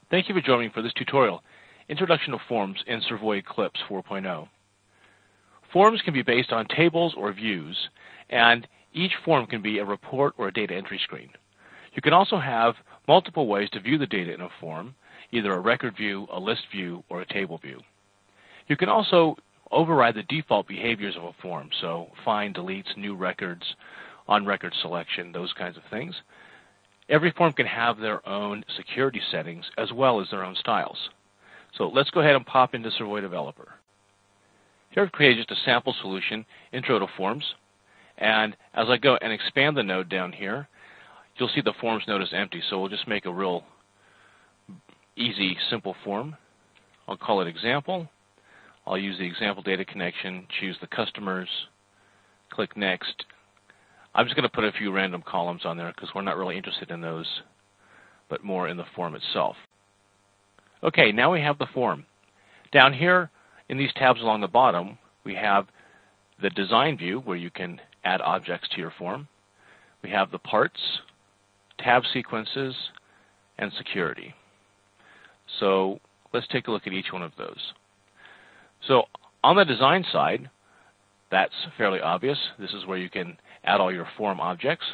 Thank you for joining me for this tutorial, Introduction to Forms in Servoy Eclipse 4.0. Forms can be based on tables or views, and each form can be a report or a data entry screen. You can also have multiple ways to view the data in a form, either a record view, a list view, or a table view. You can also override the default behaviors of a form, so find, deletes, new records, on-record selection, those kinds of things. Every form can have their own security settings as well as their own styles. So let's go ahead and pop into Servoy Developer. Here I've created just a sample solution, Intro to Forms. And as I go and expand the node down here, you'll see the Forms node is empty. So we'll just make a real easy, simple form. I'll call it Example. I'll use the example data connection, choose the customers, click Next. I'm just going to put a few random columns on there because we're not really interested in those, but more in the form itself. Okay, now we have the form. Down here in these tabs along the bottom, we have the design view where you can add objects to your form. We have the parts, tab sequences, and security. So let's take a look at each one of those. So on the design side, that's fairly obvious. This is where you can add all your form objects.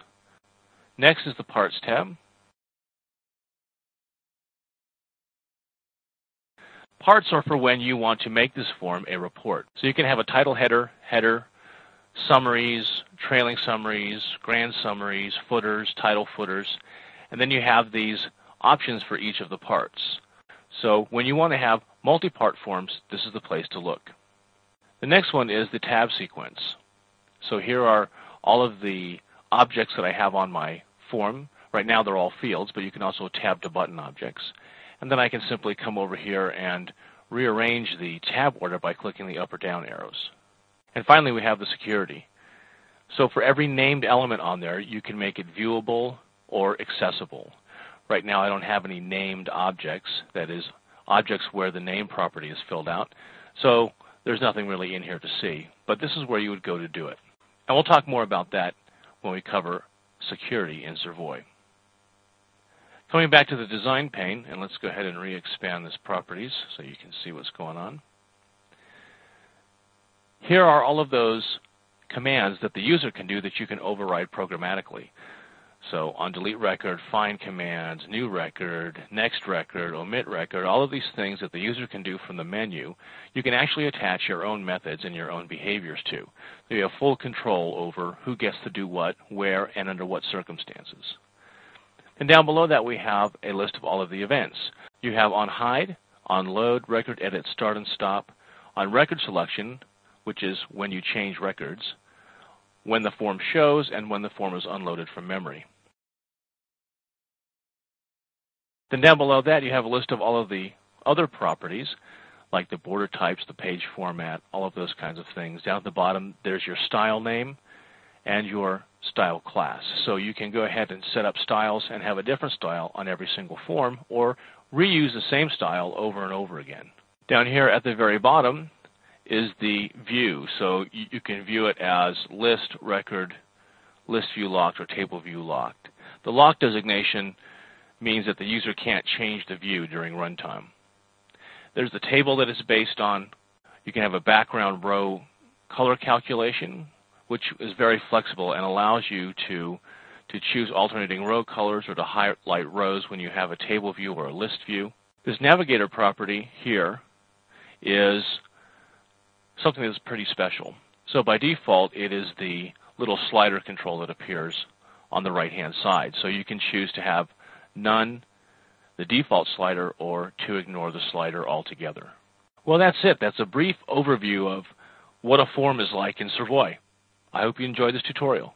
Next is the Parts tab. Parts are for when you want to make this form a report. So you can have a title header, summaries, trailing summaries, grand summaries, footers, title footers, and then you have these options for each of the parts. So when you want to have multi-part forms, this is the place to look. The next one is the tab sequence. So here are all of the objects that I have on my form. Right now they're all fields, but you can also tab to button objects. And then I can simply come over here and rearrange the tab order by clicking the up or down arrows. And finally we have the security. So for every named element on there, you can make it viewable or accessible. Right now I don't have any named objects, that is, objects where the name property is filled out. So there's nothing really in here to see, but this is where you would go to do it. And we'll talk more about that when we cover security in Servoy. Coming back to the design pane, and let's go ahead and re-expand this properties so you can see what's going on. Here are all of those commands that the user can do that you can override programmatically. So on delete record, find commands, new record, next record, omit record, all of these things that the user can do from the menu, you can actually attach your own methods and your own behaviors to. So you have full control over who gets to do what, where, and under what circumstances. And down below that we have a list of all of the events. You have on hide, on load, record edit, start and stop, on record selection, which is when you change records, when the form shows, and when the form is unloaded from memory. Then down below that you have a list of all of the other properties, like the border types, the page format, all of those kinds of things. Down at the bottom there's your style name and your style class. So you can go ahead and set up styles and have a different style on every single form, or reuse the same style over and over again. Down here at the very bottom is the view. So you can view it as list, record, list view locked, or table view locked. The lock designation means that the user can't change the view during runtime. There's the table that it's based on. You can have a background row color calculation, which is very flexible and allows you to choose alternating row colors or to highlight rows when you have a table view or a list view. This navigator property here is something that's pretty special. So by default, it is the little slider control that appears on the right-hand side. So you can choose to have none, the default slider, or to ignore the slider altogether. Well, that's it. That's a brief overview of what a form is like in Servoy. I hope you enjoyed this tutorial.